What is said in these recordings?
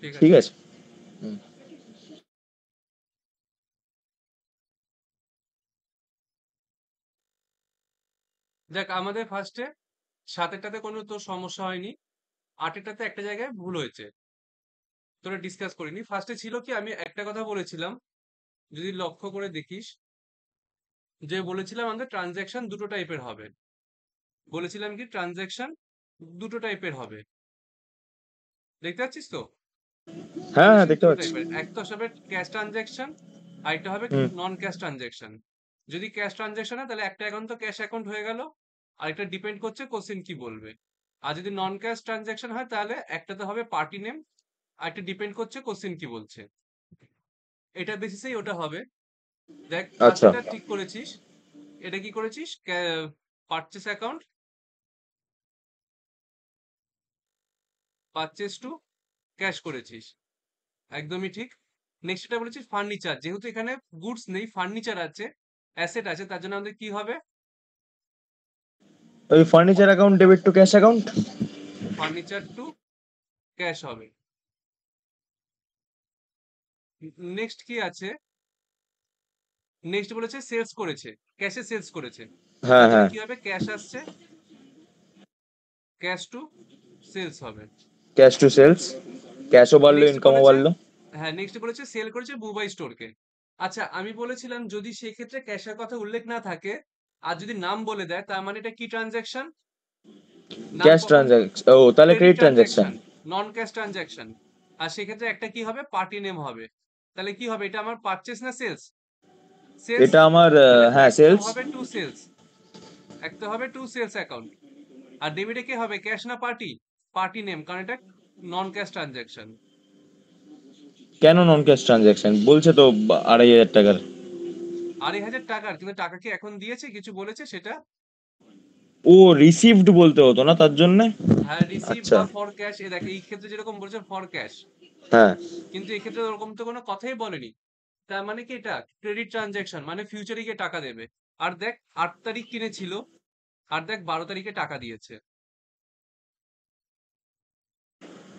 ঠিক ঠিক আছে। আছে। হুম। দেখ আমাদের ফার্স্টে সাতেরটাতে কোনো তোর সমস্যা হয়নি, আটেরটাতে একটা জায়গায় ভুল হয়েছে, তোরা ডিসকাস করিনি। ফার্স্টে ছিল কি, আমি একটা কথা বলেছিলাম, যদি লক্ষ্য করে দেখিস, যে বলেছিলাম আমাদের ট্রানজ্যাকশন দুটো টাইপের হবে। বলেছিলাম কি ট্রানজ্যাকশন দুটো টাইপের হবে, দেখতে পাচ্ছিস তো? হ্যাঁ হ্যাঁ, ট্রানজ্যাকশন দেখতে দুটো পাচ্ছি। টাইপের, একটা হবে ক্যাশ ট্রানজ্যাকশন, আরেকটা হবে হুম। নন ক্যাশ ট্রানজ্যাকশন। যদি ক্যাশ ট্রানজ্যাকশন হয় তাহলে একটা অ্যাকাউন্ট তো ক্যাশ অ্যাকাউন্ট হয়ে গেল, আর একটা ডিপেন্ড করছে কোশ্চেন কি বলবে। আর যদি নন ক্যাশ ট্রানজ্যাকশন হয় তাহলে একটাতে হবে পার্টি নেম, আর একটা ডিপেন্ড করছে কোশ্চেন কি বলছে, এটা বেসিসেই ওটা হবে। দেখ আচ্ছা। ফার্স্টেটা ঠিক করেছিস, এটা কি করেছিস, purchase account, purchase to cash করেছিস, একদমই ঠিক। নেক্সট এটা বলেছিস ফার্নিচার, যেহেতু এখানে গুডস নেই, ফার্নিচার আছে, অ্যাসেট আছে, তার জন্য আমাদের কি হবে, ওই furniture account debit to cash account. Furniture to cash হবে। নেক্সট কি আছে, নেক্সট বলেছে সেলস করেছে, ক্যাশে সেলস করেছে, হ্যাঁ তার জন্য হ্যাঁ। কি হবে, ক্যাশ আসছে, ক্যাশ টু সেলস হবে। ক্যাশ টু সেলস, ক্যাশও বাড়লো নেক্সট ইনকামও বলেছে, বাড়লো। হ্যাঁ নেক্সট বলেছে সেল করেছে মুম্বাই স্টোরকে। আচ্ছা আমি বলেছিলাম যদি সেক্ষেত্রে ক্যাশের কথা উল্লেখ না থাকে, আর যদি নাম বলে দেয়, তার মানে এটা কি ট্রানজ্যাকশন, নাম ক্যাশ কখন, ট্রানজাকশন, ও তাহলে ক্রেডিট ক্রেডিট ট্রানজাকশন। ট্রানজ্যাকশন, নন ক্যাশ ট্রানজ্যাকশন। আর সেক্ষেত্রে একটা কি হবে, পার্টি নেম হবে। তাহলে কি হবে, এটা আমার পারচেস না সেলস, সেলস। এটা আমার তাহলে হ্যাঁ একটা সেলস। হবে টু সেলস, একটা হবে টু সেলস অ্যাকাউন্ট। আর ডেবিটে কি হবে, ক্যাশ না পার্টি, পার্টি নেম, কারণ এটা নন ক্যাশ ট্রানজ্যাকশন। কেন নন ক্যাশ ট্রানজাকশন বলছে তো, 2,500 টাকার। 2,500 টাকার, কিন্তু টাকা কি এখন দিয়েছে, কিছু বলেছে সেটা? ও রিসিভড বলতে হতো না তার জন্য। হ্যাঁ রিসিভ আচ্ছা। বা ফর ক্যাশ, এ দেখ এই ক্ষেত্রে যেরকম বলছে ফর ক্যাশ, হ্যাঁ। কিন্তু এক্ষেত্রে ওরকম তো কোনো কথাই বলেনি। তার মানে কি এটা ক্রেডিট ট্রানজ্যাকশন, মানে ফিউচারে গিয়ে টাকা দেবে। আর দেখ 8 তারিখ কিনেছিল, আর দেখ 12 তারিখে টাকা দিয়েছে,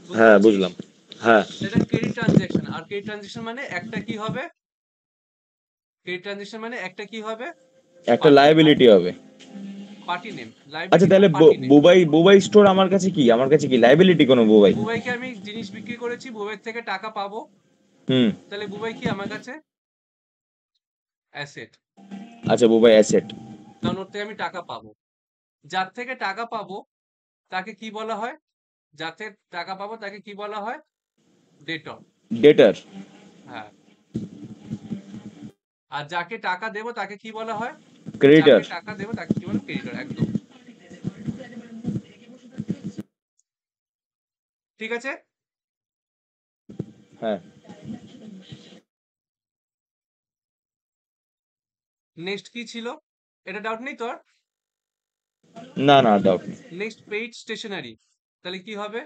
বুঝতে হ্যাঁ পারছিস? বুঝলাম। হ্যাঁ। এটা ক্রেডিট ট্রানজ্যাকশন। আর ক্রেডিট ট্রানজ্যাকশন মানে একটা কি হবে, ক্রেডিট ট্রানজ্যাকশন মানে একটা কি হবে, একটা পার্টি নেম, লায়াবিলিটি হবে। পার্টি নেম, আচ্ছা লাইবিলিটি নয় তাহলে party name. Bubai Bubai store আমার কাছে কি, আমার কাছে কি লায়াবিলিটি কোনো বুবাই? বুবাইকে আমি জিনিস বিক্রি করেছি, বুবাইয়ের থেকে টাকা পাবো, হুম। তাহলে বুবাই কি আমার কাছে অ্যাসেট, আচ্ছা, বুবাই অ্যাসেট। কারণ ওর থেকে আমি টাকা পাবো। যার থেকে টাকা পাবো তাকে কি বলা হয়, যার থেকে টাকা পাবো তাকে কি বলা হয়, ডেটর। ডেটার। হ্যাঁ। আর যাকে টাকা দেবো তাকে কি বলা হয়, যাকে ক্রেডিটার। টাকা দেবো তাকে কি বলে, ক্রেডিটর, একদম ঠিক আছে। হ্যাঁ। নেক্সট কি ছিল, এটা ডাউট নেই তোর? না না, ডাউট নেই। নেক্সট পেইড স্টেশনারি, তাহলে কি হবে,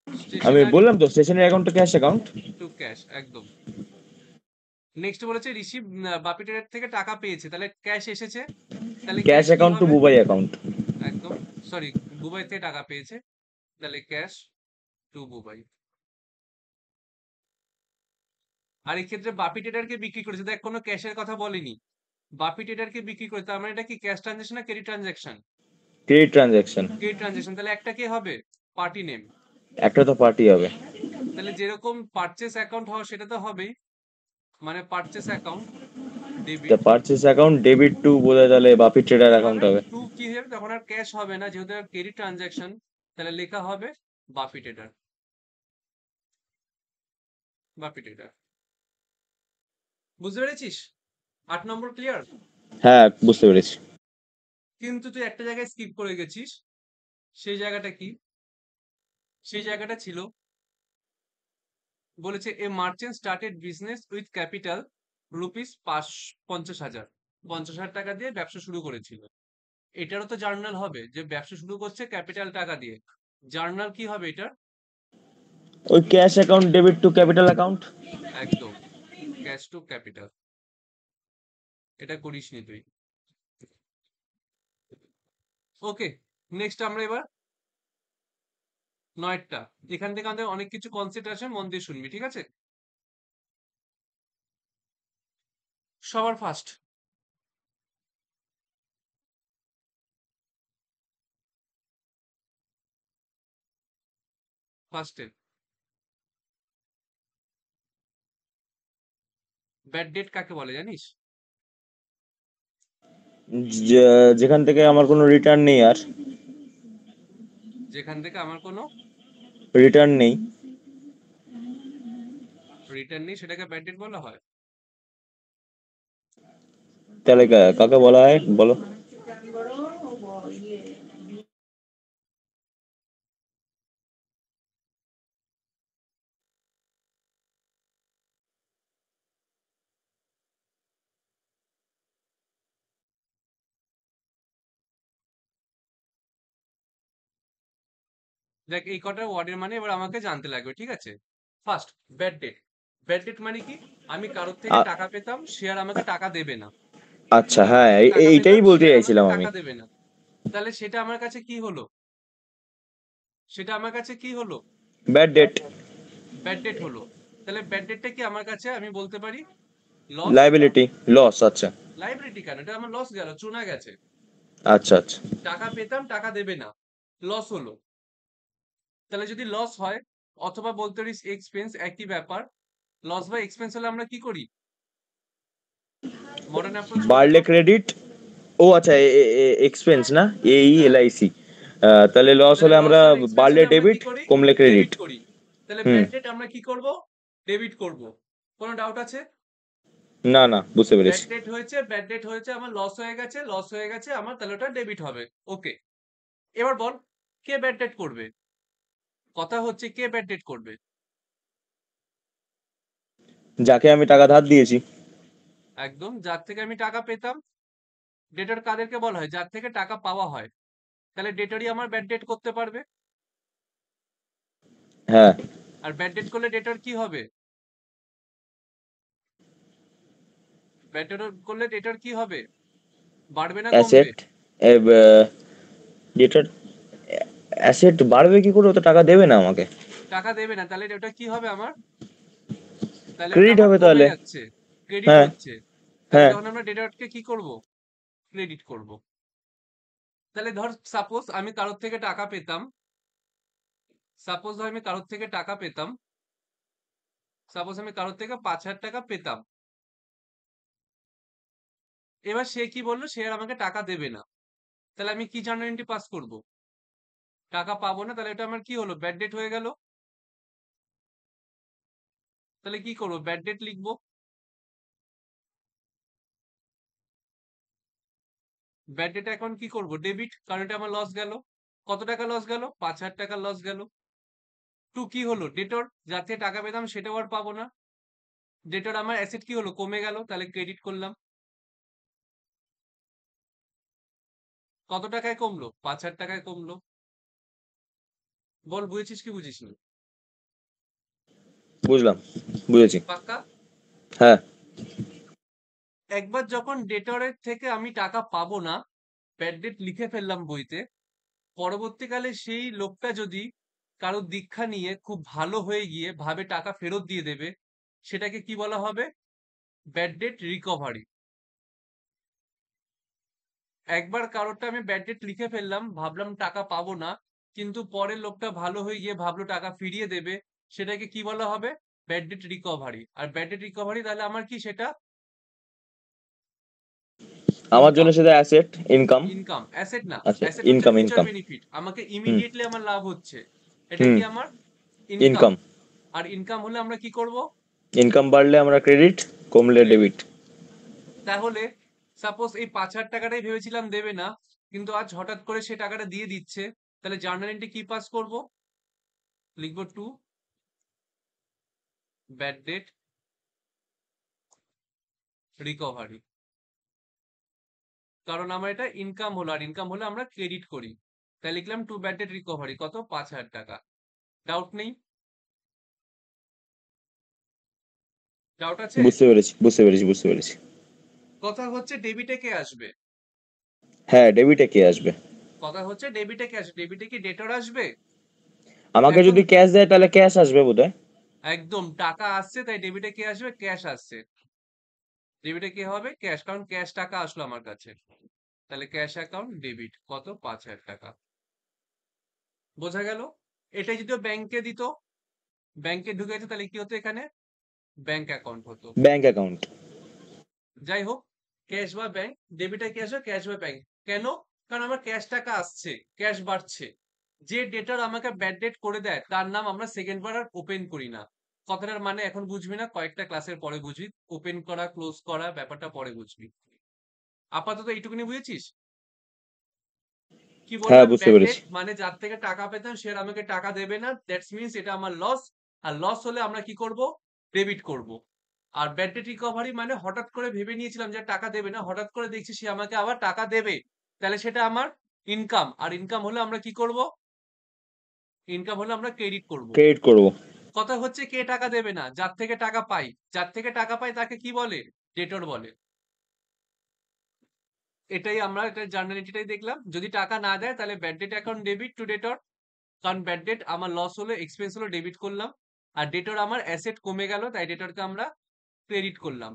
আমি স্টেশনারি বললাম তো স্টেশনারি অ্যাকাউন্ট তো ক্যাশ অ্যাকাউন্ট। টু ক্যাশ, একদম। নেক্সট বলেছে রিসিভ, বাপিটের থেকে টাকা পেয়েছে, তাহলে ক্যাশ এসেছে, তাহলে ক্যাশ ক্যাশ কি অ্যাকাউন্ট টু হবে, বুবাই অ্যাকাউন্ট। একদম, সরি, বুবাই থেকে টাকা পেয়েছে, তাহলে ক্যাশ টু বুবাই। আর এই ক্ষেত্রে বাপি ট্রেডারকে বিক্রি করেছে, দেখ কোনো ক্যাশের কথা বলেনি, বাপি ট্রেডারকে বিক্রি করে, তার মানে এটা কি ক্যাশ ট্রানজাকশন না credit transaction, credit transaction. Credit transaction. তাহলে একটা কে হবে, পার্টি নেম। একটা তো পার্টি হবে। তাহলে যেরকম পারচেস অ্যাকাউন্ট হওয়া সেটা তো হবেই, মানে পারচেস অ্যাকাউন্ট তা debit. Purchase account debit two বোধহয় তাহলে বাপি ট্রেডার কি অ্যাকাউন্ট হবে, হবে। টু কি হবে, তখন আর ক্যাশ হবে না, যেহেতু ক্রেডিট ট্রানজাকশন, তাহলে লেখা হবে বাপি ট্রেডার, বাপি ট্রেডার। বুঝতে পেরেছিস, 8 নম্বর ক্লিয়ার। হ্যাঁ বুঝতে পেরেছি। কিন্তু তুই একটা জায়গায় স্কিপ করে গেছিস, সেই জায়গাটা কি, সেই জায়গাটা ছিল, বলেছে a merchant started business with capital rupees 50,000, 50,000 টাকা দিয়ে ব্যবসা শুরু করেছিল। এটারও তো জার্নাল হবে, যে ব্যবসা শুরু করছে ক্যাপিটাল টাকা দিয়ে, জার্নাল কি হবে এটা, ওই cash account debit two capital account. একদম, ক্যাশ টু ক্যাপিটাল। এটা করিসনি তুই, ওকে। নেক্সট আমরা এবার 9টা। এখান থেকে আমাদের অনেক কিছু কনসেপ্ট আছে, মন দিয়ে শুনবি, ঠিক আছে? সবার ফার্স্ট, ফার্স্টে ব্যাড ডেট কাকে বলে জানিস? যেখান থেকে আমার কোনো রিটার্ন নেই আর। যেখান থেকে আমার কোনো রিটার্ন নেই। রিটার্ন নেই, সেটাকে ব্যাড ডেট বলা হয়? তাহলে কাকে বলা হয় বলো? দেখ, এই কটা ওয়ার্ডের মানে এবার আমাকে জানতে লাগবে, ঠিক আছে? First, bad debt. Bad date মানে কি? আমি কারোর থেকে আ- টাকা পেতাম, সে আর আমাকে টাকা দেবে না। আচ্ছা, কারোর হ্যাঁ, থেকে টাকা এইটাই পেতাম, সে বলতে আর আমাকে চাইছিলাম আমি। টাকা দেবে না। তাহলে সেটা আমার কাছে কি হলো? সেটা আমার কাছে কি হলো? Bad debt. ব্যাড ডেট হলো। তাহলে ব্যাড ডেটটা কি আমার কাছে? আমি বলতে পারি লস। লাইবিলিটি, লস, আচ্ছা। লাইবিলিটি কেন? এটা আমার লস গেল, চুনা গেছে। আচ্ছা আচ্ছা। টাকা পেতাম, টাকা দেবে না, লস হলো। তাহলে যদি লস হয়, অথবা বলতে পারিস এক্সপেন্স, একই ব্যাপার। লস বা এক্সপেন্স হলে আমরা কি করি? মডার্ন অ্যাপ্রোচ বলি বাড়লে তো। ক্রেডিট। ও আচ্ছা, এক্সপেন্স না, হ্যাঁ, ELIC। তাহলে লস তাহলে হলে লস আমরা আর এক্সপেন্স বাড়লে হলে আমরা কি ডেবিট, করি? কমলে ক্রেডিট। ডেবিট করি। তাহলে হুম। ব্যাড ডেট আমরা কি করব? ডেবিট করব। কোনো ডাউট আছে? না না, বুঝতে ব্যাড পেরেছি। ডেট হয়েছে, ব্যাড ডেট হয়েছে, আমার লস হয়ে গেছে, লস হয়ে গেছে আমার, তাহলে ওটা ডেবিট হবে। ওকে। এবার বল, কে ব্যাড ডেট করবে? কথা হচ্ছে কে ব্যাড ডেট করবে? যাকে আমি টাকা ধার দিয়েছি। একদম, যার থেকে আমি টাকা পেতাম। ডেটর কাদেরকে বলা হয়? যার থেকে টাকা পাওয়া হয়। তাহলে ডেটরই আমার ব্যাড ডেট করতে পারবে। হ্যাঁ। আর ব্যাড ডেট করলে ডেটর কি হবে? ব্যাড ডেট করলে ডেটর কি হবে? বাড়বে না কমবে? অ্যাসেট। যেটা অ্যাসেট বাড়বে কি করে? ও তো টাকা দেবে না আমাকে। টাকা দেবে না, তাহলে ওটা কি হবে আমার? তাহলে ওটা ক্রেডিট আমার হবে কমে তাহলে। যাচ্ছে, ক্রেডিট হ্যাঁ। হচ্ছে। তাহলে হ্যাঁ। তখন আমরা ডেটরকে কি করব? ক্রেডিট করব। তাহলে ধর, সাপোজ আমি কারোর থেকে টাকা পেতাম। সাপোজ ধর আমি কারোর থেকে টাকা পেতাম। সাপোজ আমি কারোর থেকে 5,000 টাকা পেতাম। এবার সে কি বললো? সে আর আমাকে টাকা দেবে না। তাহলে আমি কি জার্নাল এন্ট্রি পাস করব? টাকা পাবো না, তাহলে এটা আমার কি হলো? ব্যাড ডেট হয়ে গেল। তাহলে কি করবো? ব্যাড ডেট লিখবো। ব্যাড ডেট এখন কি করব? ডেবিট, কারণ এটা আমার লস গেল। কত টাকা লস গেল? 5,000 টাকা লস গেল। টু কি হলো? ডেটর, যার থেকে টাকা পেতাম সেটাও আর পাবো না। ডেটর আমার অ্যাসেট কি হলো? কমে গেল, তাহলে ক্রেডিট করলাম। কত টাকায় কমলো? 5,000 টাকায় কমলো। বল, বুঝেছিস কি বুঝিসনি? বুঝলাম, বুঝেছি। পাক্কা? হ্যাঁ। একবার যখন ডেটরের থেকে আমি টাকা পাবো না, ব্যাড ডেট লিখে ফেললাম বইতে, পরবর্তীকালে সেই লোকটা যদি কারো দীক্ষা নিয়ে খুব ভালো হয়ে গিয়ে ভাবে টাকা ফেরত দিয়ে দেবে, সেটাকে কি বলা হবে? Bad debt recovery. একবার কারোরটা আমি ব্যাড ডেট লিখে ফেললাম, ভাবলাম টাকা পাবো না, কিন্তু পরের লোকটা ভালো হয়ে গিয়ে ভাবলো টাকা ফিরিয়ে দেবে, সেটাকে কি বলা হবে? Bad debt recovery. আর ব্যাড ডেট রিকভারি তাহলে আমার কি সেটা? আমার জন্য ইনকাম। সেটা অ্যাসেট, ইনকাম। ইনকাম, অ্যাসেট না। আচ্ছা, অ্যাসেট হচ্ছে ইনকাম ফিউচার ইনকাম। বেনিফিট, আমাকে হুম। ইমিডিয়েটলি আমার লাভ হচ্ছে। এটা হুম। কি আমার? ইনকাম। ইনকাম। আর ইনকাম হলে আমরা কি করব? ইনকাম বাড়লে আমরা ক্রেডিট, কমলে ক্রেডিট। ডেবিট। তাহলে সাপোজ এই 5,000 টাকাটাই ভেবেছিলাম দেবে না, কিন্তু আজ হঠাৎ করে সে টাকাটা দিয়ে দিচ্ছে, তাহলে জার্নাল এন্ট্রি কি পাস করব? লিখবো টু ব্যাড ডেট রিকভারি। কারণ আমার এটা ইনকাম হলো, আর ইনকাম হলে আমরা ক্রেডিট করি। তাই লিখলাম টু ব্যাড ডেট রিকভারি, কত? 5,000 টাকা। ডাউট নেই? ডাউট আছে? বুঝতে পেরেছি, বুঝতে পেরেছি, বুঝতে পেরেছি। কথা হচ্ছে ডেবিটে কে আসবে? হ্যাঁ, ডেবিটে কে আসবে? কথা হচ্ছে ডেবিটে কে আসবে? ডেবিটে কি ডেটর আসবে? আমাকে এখন যদি ক্যাশ দেয় তাহলে ক্যাশ আসবে বোধহয়। একদম টাকা আসছে তাই ডেবিটে কি আসবে? ক্যাশ আসছে। ডেবিটে কি হবে? ক্যাশ, কারণ ক্যাশ টাকা আসলো আমার কাছে। তাহলে ক্যাশ অ্যাকাউন্ট ডেবিট কত? 5,000 টাকা। বোঝা গেল? এটাই যদি ব্যাংকে দিত, ব্যাংকে ঢুকে যেত, তাহলে কি হতো? এখানে ব্যাংক অ্যাকাউন্ট হতো। Bank account. যাই হোক, ক্যাশ বা ব্যাংক, ডেবিটে কি আসবে? ক্যাশ বা ব্যাংক। কেন? কারণ আমার ক্যাশ টাকা আসছে, ক্যাশ বাড়ছে। যে ডেটার আমাকে ব্যাড ডেট করে দেয় তার নাম আমরা সেকেন্ড বার আর ওপেন করি না। কথাটার মানে এখন বুঝবি না, কয়েকটা ক্লাসের পরে বুঝবি। ওপেন করা, ক্লোজ করা ব্যাপারটা পরে বুঝবি। আপাতত এইটুকুনি বুঝেছিস? কি হ্যাঁ, বললাম? বুঝতে ব্যাড ডেট পেরেছি। মানে যার থেকে টাকা পেতাম সে আর আমাকে টাকা দেবে না, দ্যাটস মিনস এটা আমার লস। আর লস হলে আমরা কি করব? ডেবিট করব। আর ব্যাড ডেট রিকভারি মানে হঠাৎ করে ভেবে নিয়েছিলাম যে টাকা দেবে না, হঠাৎ করে দেখছি সে আমাকে আবার টাকা দেবে, তাহলে সেটা আমার ইনকাম। আর ইনকাম হলে আমরা কি করব? ইনকাম হলে আমরা ক্রেডিট করব। ক্রেডিট করব। কথা হচ্ছে কে টাকা দেবে না? যার থেকে টাকা পাই। যার থেকে টাকা পাই তাকে কি বলে? ডেটর বলে। এটাই আমরা এটা জার্নাল এন্ট্রিটাই দেখলাম। যদি টাকা না দেয় তাহলে bad debt account debit to debtor. কারণ ব্যাড ডেট আমার লস হলো, এক্সপেন্স হলো, ডেবিট করলাম। আর ডেটর আমার অ্যাসেট কমে গেল, তাই ডেটরকে আমরা ক্রেডিট করলাম।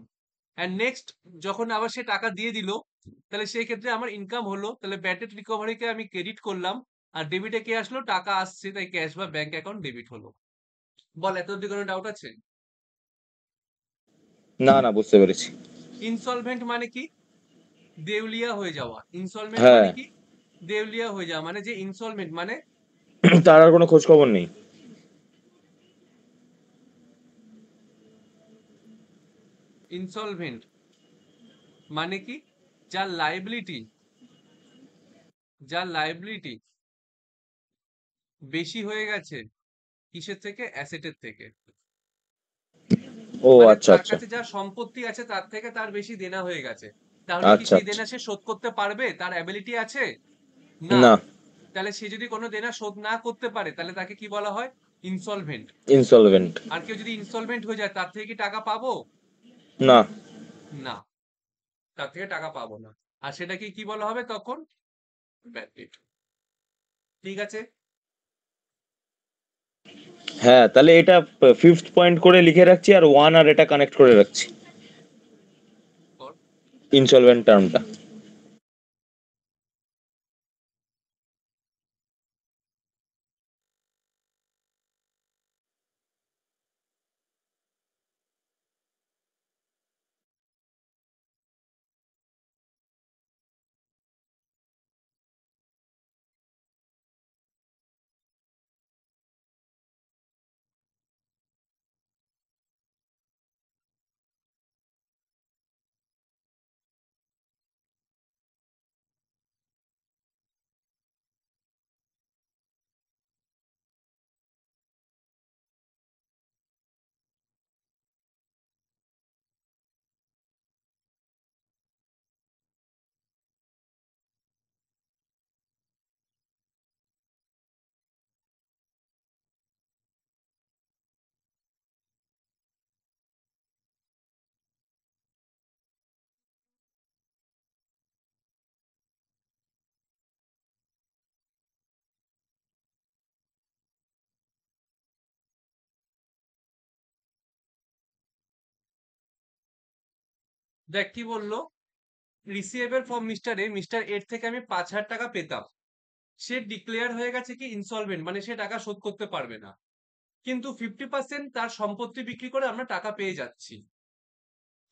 এন্ড নেক্সট, যখন আবার সে টাকা দিয়ে দিল, তাহলে সেই ক্ষেত্রে আমার ইনকাম হলো, তাহলে ব্যাড ডেট রিকভারিকে আমি ক্রেডিট করলাম। আর ডেবিটে কে আসলো? টাকা আসছে, তাই ক্যাশ বা ব্যাংক অ্যাকাউন্ট ডেবিট হলো। বল, এত অব্দি কোনো ডাউট আছে? না, না, বুঝতে পেরেছি। ইনসলভেন্ট মানে কি? দেউলিয়া হয়ে যাওয়া। ইনসলভেন্ট হ্যাঁ। মানে কি? দেউলিয়া হয়ে যাওয়া। মানে যে ইনসলভেন্ট মানে তার আর কোনো খোঁজ খবর নেই। ইনসলভেন্ট মানে কি? যার লাইবিলিটি, যার লাইবিলিটি বেশি হয়ে গেছে কিসের থেকে? অ্যাসেটের থেকে। ও মানে আচ্ছা, তার আচ্ছা। কাছে যা সম্পত্তি আছে তার থেকে তার বেশি দেনা হয়ে গেছে। তাহলে কি আচ্ছা, সেই আচ্ছা। দেনা সে শোধ করতে পারবে? তার অ্যাবিলিটি আছে? না। না। তাহলে সে যদি কোনো দেনা শোধ না করতে পারে তাহলে তাকে কি বলা হয়? ইনসলভেন্ট। ইনসলভেন্ট। আর কেউ যদি ইনসলভেন্ট হয়ে যায় তার থেকে কি টাকা পাবো? না। না, তার থেকে টাকা পাবো না। আর সেটাকে কি বলা হবে তখন? Bad date. ঠিক আছে? হ্যাঁ, তাহলে এটা ফিফথ পয়েন্ট করে লিখে রাখছি, আর ওয়ান আর এটা কানেক্ট করে রাখছি। কর। ইনসলভেন্ট টার্মটা। দেখ কি বললো, receivable from mister A, mister এর থেকে আমি 5,000 টাকা পেতাম। সে ডিক্লেয়ার হয়ে গেছে কি ইনসলভেন্ট, মানে সে টাকা শোধ করতে পারবে না। কিন্তু 50% তার সম্পত্তি বিক্রি করে আমরা টাকা পেয়ে যাচ্ছি।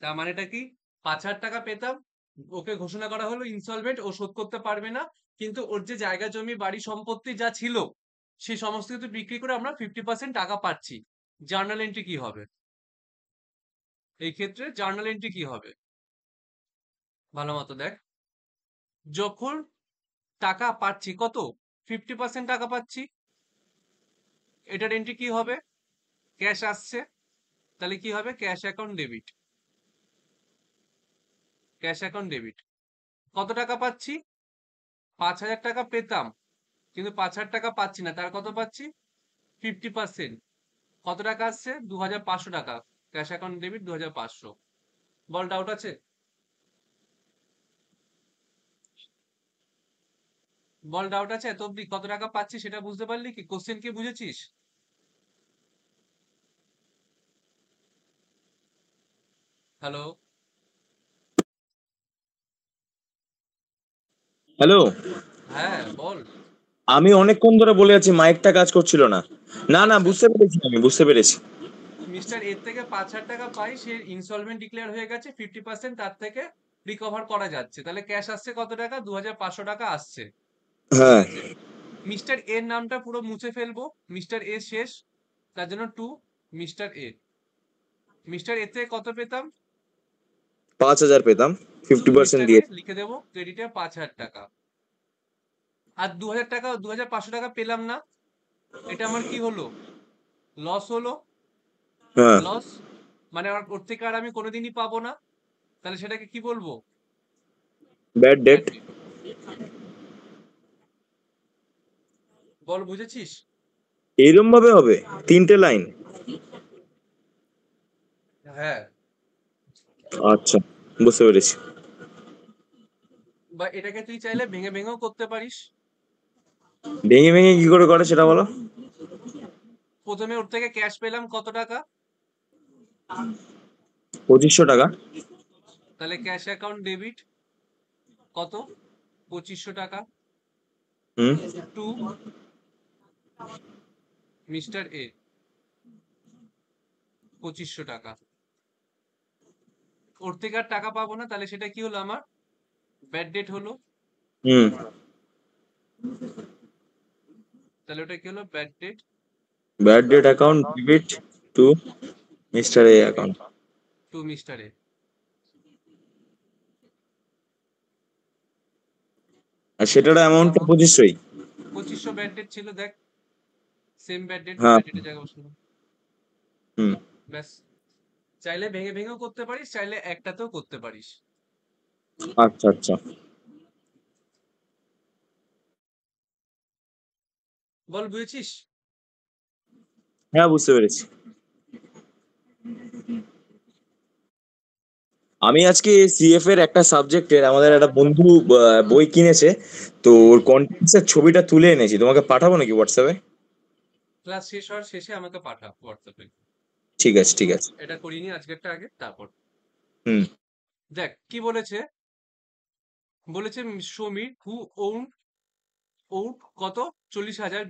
তার মানেটা কি? 5,000 টাকা পেতাম, ওকে ঘোষণা করা হলো ইনসলভেন্ট, ও শোধ করতে পারবে না। কিন্তু ওর যে জায়গা জমি বাড়ি সম্পত্তি যা ছিল সেই সমস্ত কিছু বিক্রি করে আমরা 50% টাকা পাচ্ছি। জার্নাল এন্ট্রি কি হবে? এই ক্ষেত্রে জার্নাল এন্ট্রি কি হবে? ভালো মতো দেখ। যখন টাকা পাচ্ছি কত? 50% টাকা পাচ্ছি, এটার এন্ট্রি কি হবে? ক্যাশ আসছে, তাহলে কি হবে? Cash account debit. Cash account debit. কত টাকা পাচ্ছি? 5,000 টাকা পেতাম, কিন্তু 5,000 টাকা পাচ্ছি না, তার কত পাচ্ছি? 50%। কত টাকা আসছে? 2,500 টাকা। Cash account debit 2,500। বল, ডাউট আছে? বল ডাউট আছে এত অব্দি কত টাকা পাচ্ছি সেটা বুঝতে পারলি কি? কোশ্চেন কি বুঝেছিস? হ্যালো? হ্যালো। হ্যাঁ বল। আমি অনেকক্ষণ ধরে বলে আছি, মাইকটা কাজ করছিল না। না না, আচ্ছা, বুঝতে পেরেছি, আমি বুঝতে পেরেছি। মিস্টার এর থেকে 5,000 টাকা পাই, সে ইনসলভেন্ট ডিক্লেয়ার হয়ে গেছে, 50% তার থেকে রিকভার করা যাচ্ছে, তাহলে ক্যাশ আসছে কত টাকা? 2,500 টাকা আসছে। ঠিক হ্যাঁ। আছে, মিস্টার এর নামটা পুরো মুছে ফেলবো, মিস্টার এ শেষ, তার জন্য to mister A. Mr A থেকে কত পেতাম? 5,000 পেতাম, টু 50% মিস্টার এ দিয়ে। লিখে দেবো, ক্রেডিটে 5,000 টাকা। আর 2,000 টাকা, 2,500 টাকা পেলাম না, এটা আমার কি হলো? লস হলো। হ্যাঁ। লস মানে আমার ওর থেকে আর আমি কোনোদিনই পাবো না, তাহলে সেটাকে কি বলবো? Bad debt. Bad debt. বল বুঝেছিস? এইরকম ভাবে হবে, 3টে লাইন। হ্যাঁ। আচ্ছা, বুঝতে পেরেছি। বা এটাকে তুই চাইলে ভেঙে ভেঙেও করতে পারিস। ভেঙে ভেঙে কি করে করে সেটা বলো। প্রথমে ওর থেকে ক্যাশ পেলাম কত টাকা? 2,500 টাকা। তাহলে ক্যাশ অ্যাকাউন্ট ডেবিট কত? 2,500 টাকা। হুম। টু মিস্টার এ 2,500 টাকা। ওর থেকে আর টাকা পাবো না, তাহলে সেটা কি হলো আমার? ব্যাড ডেট হলো। হুম। তাহলে ওটা কি হলো? Bad debt. Bad debt account debit to mister A debit account. To mister A. আর সেটার অ্যামাউন্টটা কেমন? 2,500ই। 2,500 ব্যাড ডেট ছিল, দেখ, সেম ব্যাড ডেট, হ্যাঁ। ব্যাড ডেটের জায়গায় বসলো। হুম। ব্যাস। চাইলে ভেঙে ভেঙেও করতে পারিস, চাইলে একটাতেও করতে পারিস। আচ্ছা আচ্ছা। বল বুঝেছিস? হ্যাঁ, বুঝতে পেরেছি। আমি আজকে সিএফ এর একটা সাবজেক্টের আমাদের একটা বন্ধু বই কিনেছে, তো হুম। ওর কন্টেন্টস এর ছবিটা তুলে এনেছি, তোমাকে পাঠাবো নাকি হোয়াটসঅ্যাপে? ক্লাস শেষ হওয়ার শেষে আমাকে পাঠা হোয়াটসঅ্যাপে। ঠিক আছে ঠিক আছে। এটা করিনি আজকেরটা আগে, তারপর। হুম। দেখ কি বলেছে। বলেছে সমীর হু ওন ওট কত? 40,000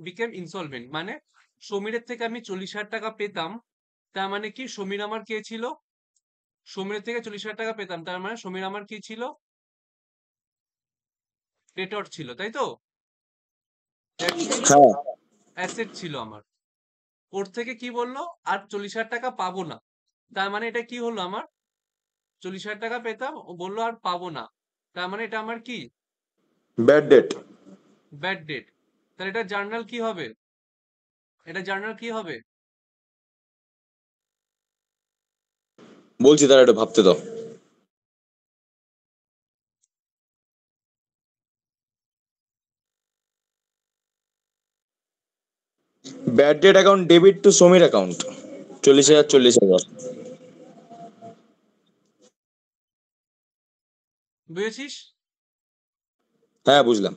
বিকেম ইনসলভেন্ট, মানে সমীরের থেকে আমি 40,000 টাকা পেতাম, তার মানে কি সমীর আমার কে ছিল? সমীরের থেকে 40,000 টাকা পেতাম, তার মানে সমীর আমার কি ছিল? ডেটর ছিল, তাই তো? দ্যাটস মিন হ্যাঁ। অ্যাসেট ছিল আমার। ওর থেকে কি বললো? আর 40,000 টাকা পাবো না, তার মানে এটা কি হলো আমার? 40,000 টাকা পেতাম, ও বললো আর পাবো না, তার মানে এটা আমার কি? Bad debt. Bad date. তাহলে এটা জার্নাল কি হবে? এটা জার্নাল কি হবে? বলছি, তারা একটু ভাবতে দাও। Bad debt account debit two Samir account, 40,000 একদম। 40,000। বুঝেছিস? হ্যাঁ, বুঝলাম।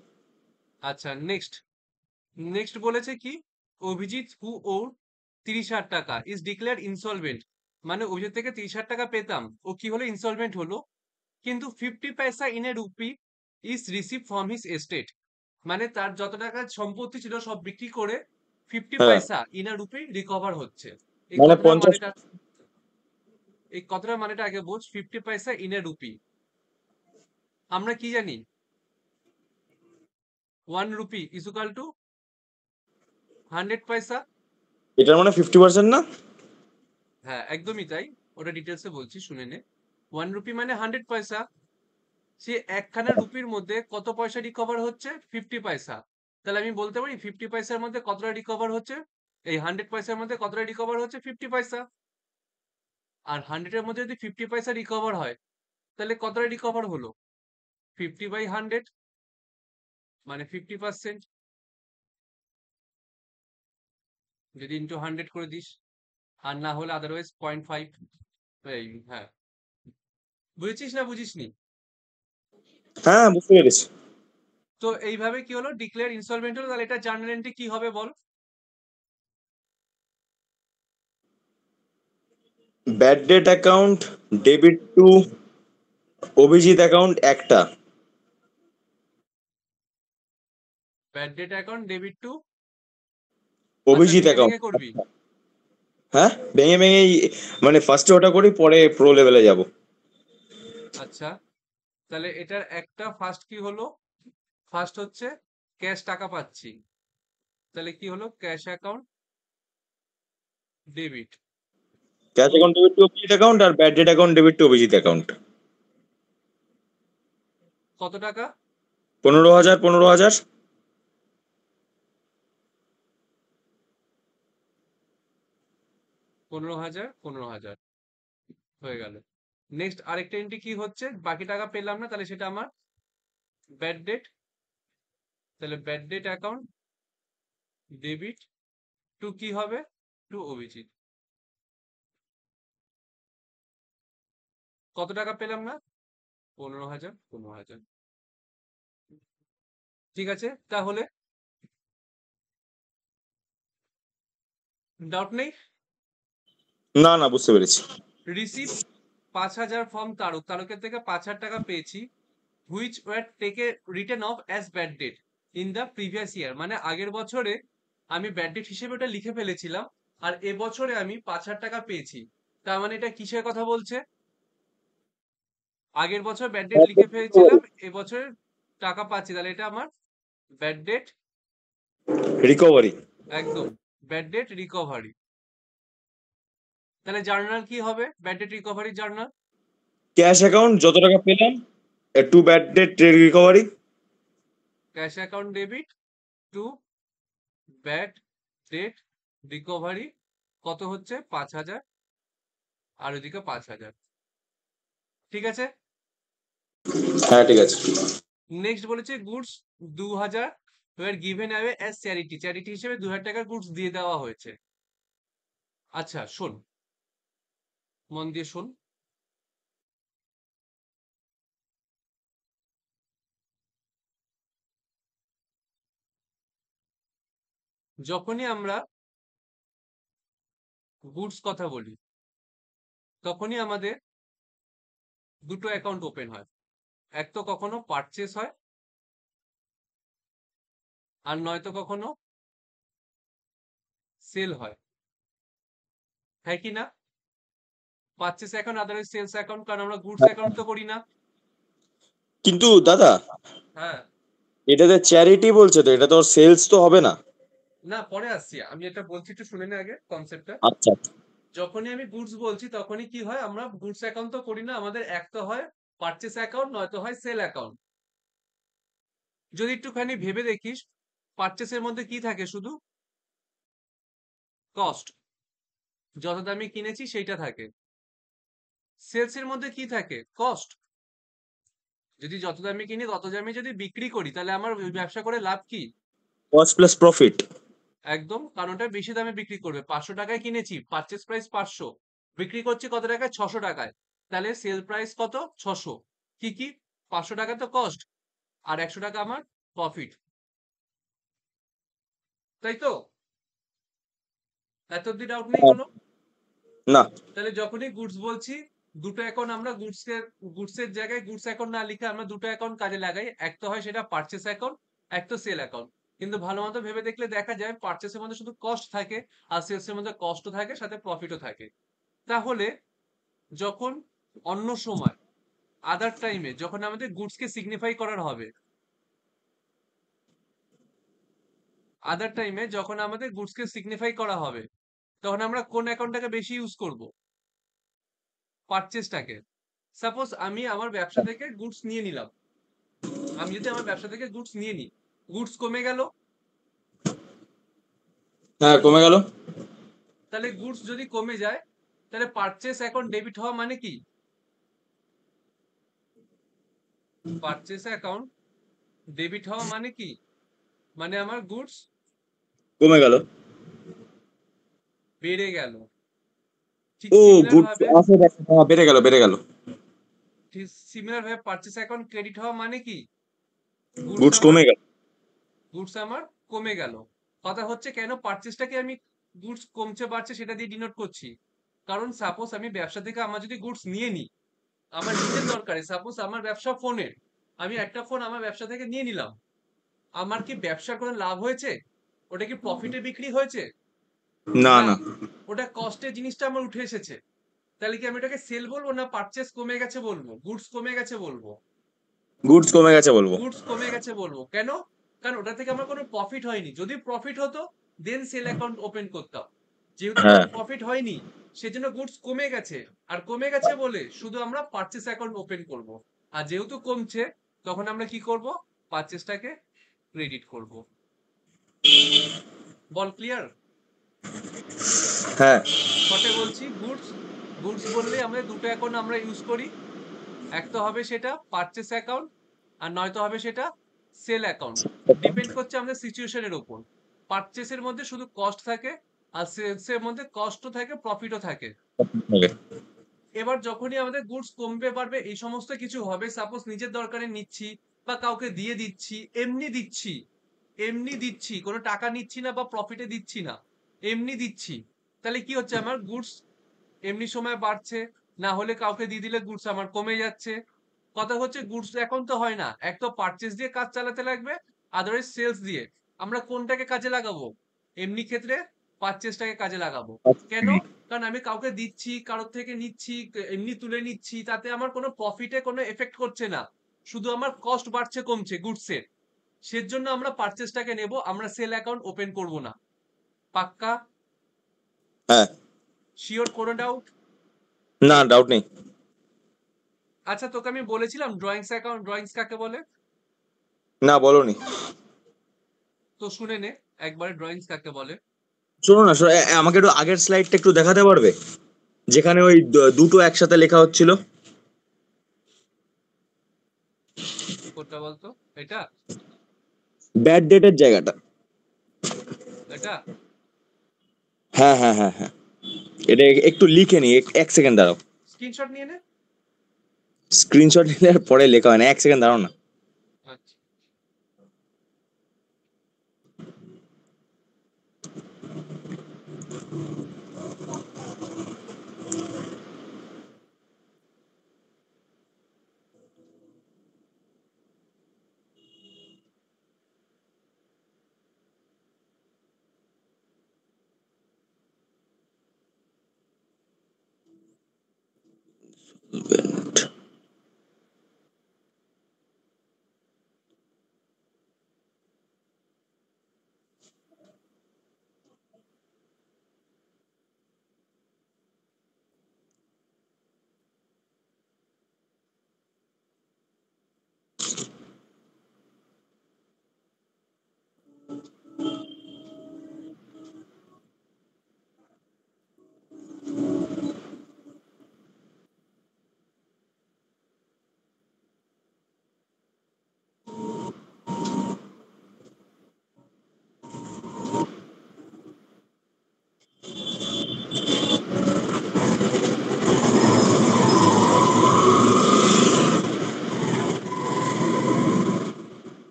আচ্ছা, নেক্সট। নেক্সট বলেছে কি? অভিজিৎ হু ও 30,000 টাকা ইজ ডিক্লেয়ার ইনসলভেন্ট, মানে অভিজিৎ থেকে 30,000 টাকা পেতাম, ও কি হলো? ইনসলভেন্ট হলো। কিন্তু 50 পয়সা in a rupee is receive from his estate, মানে তার যত টাকা সম্পত্তি ছিল সব বিক্রি করে 50 হ্যাঁ, পয়সা ইন এ রুপি রিকভার হচ্ছে। এই মানে কথাটার 50। মানেটা, এই কথাটার মানেটা আগে বোঝ। 50 পয়সা ইন এ রুপি, আমরা কি জানি? 1 রুপি ইজ ইকুয়াল টু 100 পয়সা। এটার মানে 50% না? হ্যাঁ একদমই তাই, ওটা ডিটেলসে বলছি, শুনে নে। 1 রুপি মানে 100 পয়সা। সে একখানা রুপির মধ্যে কত পয়সা রিকভার হচ্ছে? 50 পয়সা। তাহলে আমি বলতে পারি 50 পয়সার মধ্যে কতটা রিকভার হচ্ছে? এই 100 পয়সার মধ্যে কতটা রিকভার হচ্ছে? 50 পয়সা। আর 100 এর মধ্যে যদি 50 পয়সা রিকভার হয়, তাহলে কতটা রিকভার হলো? 50/100, মানে 50%। যদি ইন্টু 100 করে দিস, আর না হলে আদারওয়াইজ 0.5। এই হ্যাঁ, বুঝেছিস না বুঝিসনি? হ্যাঁ, বুঝতে পেরেছি। তো এইভাবে কি হলো, ডিক্লেয়ার ইনসলভেন্ট হলো, তাহলে এটা জার্নাল এন্ট্রি কি হবে বল? Bad debt account, debit to Abhijit account একটা, bad debt account debit to, আচ্ছা অভিজিৎ ভেঙে অ্যাকাউন্ট। ভেঙে করবি? হ্যাঁ, ভেঙে ভেঙে মানে ফার্স্টে ওটা করি, পরে প্রো লেভেলে যাব। আচ্ছা, তাহলে এটার একটা ফার্স্ট কি হলো, ফার্স্ট হচ্ছে ক্যাশ টাকা পাচ্ছি, তাহলে কি হলো, cash account debit cash to account debit to Abhijit account, আর bad debt account debit to Abhijit account. কত টাকা? 15,000 15,000। 15,000 15,000 হয়ে গেল। নেক্সট আরেকটা এন্ট্রি কি হচ্ছে, বাকি টাকা পেলাম না, তাহলে সেটা আমার ব্যাড ডেট, তাহলে bad debt account debit two কি হবে, টু অভিজিৎ। কত টাকা পেলাম না? 15,000 15,000। ঠিক আছে, তাহলে ডাউট নেই? না না, বুঝতে পেরেছি। রিসিপ্ট 5,000 ফ্রম তারক, তারকের থেকে 5,000 টাকা পেয়েছি, হুইচ ওয়ার টেকে written of as bad date in the previous year, মানে আগের বছরে আমি ব্যাড ডেট হিসেবে ওটা লিখে ফেলেছিলাম, আর এবছরে আমি 5,000 টাকা পেয়েছি। তার মানে এটা কিসের কথা বলছে? আগের বছর ব্যাড ডেট লিখে ফেলেছিলাম, এবছর টাকা পাচ্ছি, তাহলে এটা আমার ব্যাড ডেট রিকভারি। একদম, ব্যাড ডেট রিকভারি। তাহলে জার্নাল কি হবে, bad debt recovery journal? Cash account যত টাকা পেলাম, to bad debt recovery. Cash account debit to bad debt recovery, কত হচ্ছে 5,000, আর ওইদিকে 5,000। ঠিক আছে, হ্যাঁ ঠিক আছে। নেক্সট বলেছে goods 2,000 were given away as charity, charity হিসেবে 2,000 টাকার গুডস দিয়ে দেওয়া হয়েছে। আচ্ছা শোন, মন দিয়ে শোন, যখনই আমরা গুডস কথা বলি, তখনই আমাদের দুটো অ্যাকাউন্ট ওপেন হয়, এক তো কখনো পারচেস হয়, আর নয়তো কখনো সেল হয়, হ্যাঁ কি না? Purchase account otherwise sales account, কারণ আমরা গুডস অ্যাকাউন্ট তো করি না। কিন্তু দাদা, হ্যাঁ, এটাতে চ্যারিটি বলছে, তো এটা তো সেলস তো হবে না। না পরে আসছি, আমি এটা বলছি, একটু শুনে নে আগে কনসেপ্টটা। আচ্ছা। যখনই আমি গুডস বলছি তখনই কি হয়, আমরা গুডস অ্যাকাউন্ট তো করি না, আমাদের এক তো হয় পারচেস অ্যাকাউন্ট, নয়তো হয় সেল অ্যাকাউন্ট। যদি একটুখানি ভেবে দেখিস, পারচেসের মধ্যে কি থাকে, শুধু কস্ট, যত দামে কিনেছি সেইটা থাকে। সেলস এর মধ্যে কি থাকে, কস্ট, যদি যত দামে কিনি তত দামে যদি বিক্রি করি, তাহলে আমার ওই ব্যবসা করে লাভ কি? Cost plus profit. একদম, কারণ ওটা বেশি দামে বিক্রি করবে, 500 টাকায় কিনেছি, পারচেস প্রাইস 500, বিক্রি করছি কত টাকায়, 600 টাকায়, তাহলে সেল প্রাইস কত, 600। কি কি, 500 টাকা তো কস্ট, আর 100 টাকা আমার প্রফিট, তাই তো? এত অব্দি ডাউট নেই কোনো? না। তাহলে যখনই গুডস বলছি, দুটো অ্যাকাউন্ট আমরা গুডস এর জায়গায় গুডস অ্যাকাউন্ট না লিখে আমরা দুটো অ্যাকাউন্ট কাজে লাগাই, এক তো হয় সেটা পারচেস অ্যাকাউন্ট, এক তো সেল অ্যাকাউন্ট। কিন্তু ভালো মতো ভেবে দেখলে দেখা যায় পারচেসের মধ্যে শুধু কস্ট থাকে, আর সেলস এর মধ্যে কস্টও থাকে, সাথে প্রফিটও থাকে। তাহলে যখন অন্য সময়, আদার টাইমে যখন আমাদের গুডস কে সিগনিফাই করার হবে, আদার টাইমে যখন আমাদের গুডস কে সিগনিফাই করা হবে, তখন আমরা কোন অ্যাকাউন্টটাকে বেশি ইউজ করব, পারচেসটাকে। সাপোজ আমি আমার ব্যবসা থেকে গুডস নিয়ে নিলাম, আমি যদি আমার ব্যবসা থেকে গুডস নিয়ে নিই, গুডস কমে গেল, হ্যাঁ, কমে গেল। তাহলে গুডস যদি কমে যায়, তাহলে পারচেস অ্যাকাউন্ট ডেবিট হওয়া মানে কি, পারচেস অ্যাকাউন্ট ডেবিট হওয়া মানে কি, মানে আমার গুডস কমে গেল। বেড়ে গেল। ঠিক ও, সিমিলার গুড ভাবে, আছে, হ্যাঁ, বেড়ে গেল বেড়ে গেল। ঠিক সিমিলার ভাবে পারচেস অ্যাকাউন্ট ক্রেডিট হওয়া মানে কি, গুডস গুডস আমার কমে গেল। গুডস আমার কমে গেল। কথা হচ্ছে কেন পারচেসটাকে আমি গুডস কমছে বাড়ছে সেটা দিয়ে ডিনোট করছি? কারণ সাপোজ আমি ব্যবসা থেকে আমার যদি গুডস নিয়ে নিই আমার নিজের দরকারে, সাপোজ আমার ব্যবসা ফোনের, আমি একটা ফোন আমার ব্যবসা থেকে নিয়ে নিলাম, আমার কি ব্যবসার কোনো লাভ হয়েছে? ওটা কি প্রফিটে বিক্রি হয়েছে? না না, না, ওটা কস্টের জিনিসটা আমার উঠে এসেছে। তাহলে কি আমি ওটাকে সেল বলবো না পারচেস কমে গেছে বলবো, গুডস কমে গেছে বলবো? গুডস কমে গেছে বলবো। গুডস কমে গেছে বলবো। কেন? কারণ ওটা থেকে আমার কোনো প্রফিট হয়নি। যদি প্রফিট হতো দেন সেল অ্যাকাউন্ট ওপেন করতাম। যেহেতু আমার হ্যাঁ প্রফিট হয়নি সেজন্য গুডস কমে গেছে, আর কমে গেছে বলে শুধু আমরা পারচেস অ্যাকাউন্ট ওপেন করব। আর যেহেতু কমছে তখন আমরা কি করব? পারচেসটাকে ক্রেডিট করব। বল ক্লিয়ার? হ্যাঁ। শর্টে বলছি, গুডস গুডস বললে আমাদের দুটো অ্যাকাউন্ট আমরা ইউজ করি। এক তো হবে সেটা পারচেস অ্যাকাউন্ট, আর নয়তো হবে সেটা সেল অ্যাকাউন্ট। ডিপেন্ড করছে আমাদের সিচুয়েশনের উপর। পারচেসের মধ্যে শুধু কস্ট থাকে, আর সেলসের মধ্যে কস্টও থাকে প্রফিটও থাকে। ওকে। এবার যখনই আমাদের গুডস কমবে বাড়বে এই সমস্ত কিছু হবে, সাপোজ নিজের দরকারে নিচ্ছি বা কাউকে দিয়ে দিচ্ছি, এমনি দিচ্ছি, এমনি দিচ্ছি, কোনো টাকা নিচ্ছি না বা প্রফিটে দিচ্ছি না, এমনি দিচ্ছি, তাহলে কি হচ্ছে? আমার গুডস এমনি সময় বাড়ছে, না হলে কাউকে দিয়ে দিলে গুডস আমার কমে যাচ্ছে। কথা হচ্ছে গুডস এখন তো হয় না, এক তো পারচেস দিয়ে কাজ চালাতে লাগবে, আদারওয়াইজ সেলস দিয়ে। আমরা কোনটাকে কাজে লাগাবো? এমনি ক্ষেত্রে পারচেসটাকে কাজে লাগাবো। কেন? কারণ আমি কাউকে দিচ্ছি, কারোর থেকে নিচ্ছি, এমনি তুলে নিচ্ছি, তাতে আমার কোনো প্রফিটে কোনো এফেক্ট করছে না, শুধু আমার কস্ট বাড়ছে কমছে গুডসের। সেজন্য আমরা পারচেসটাকে নেব, আমরা সেল অ্যাকাউন্ট ওপেন করব না। পাক্কা? হ্যাঁ। শিওর? কোনো ডাউট? না, ডাউট নেই। আচ্ছা, তোকে আমি বলেছিলাম ড্রয়িংস অ্যাকাউন্ট, ড্রয়িংস কাকে বলে? না, বলোনি। তো শুনে নে একবারে ড্রয়িংস কাকে বলে। শোনো না, আমাকে একটু আগের স্লাইডটা একটু দেখাতে পারবে, যেখানে ওই দুটো একসাথে লেখা হচ্ছিল? কোনটা বলতো? এটা? ব্যাড ডেটের জায়গাটা। এটা? হ্যাঁ হ্যাঁ হ্যাঁ হ্যাঁ, এটা একটু লিখে নি, এক সেকেন্ড দাঁড়াও। স্ক্রিনশট নিয়ে নে। স্ক্রিনশট নিলে আর পরে লেখা হয় না, এক সেকেন্ড দাঁড়াও না। আচ্ছা,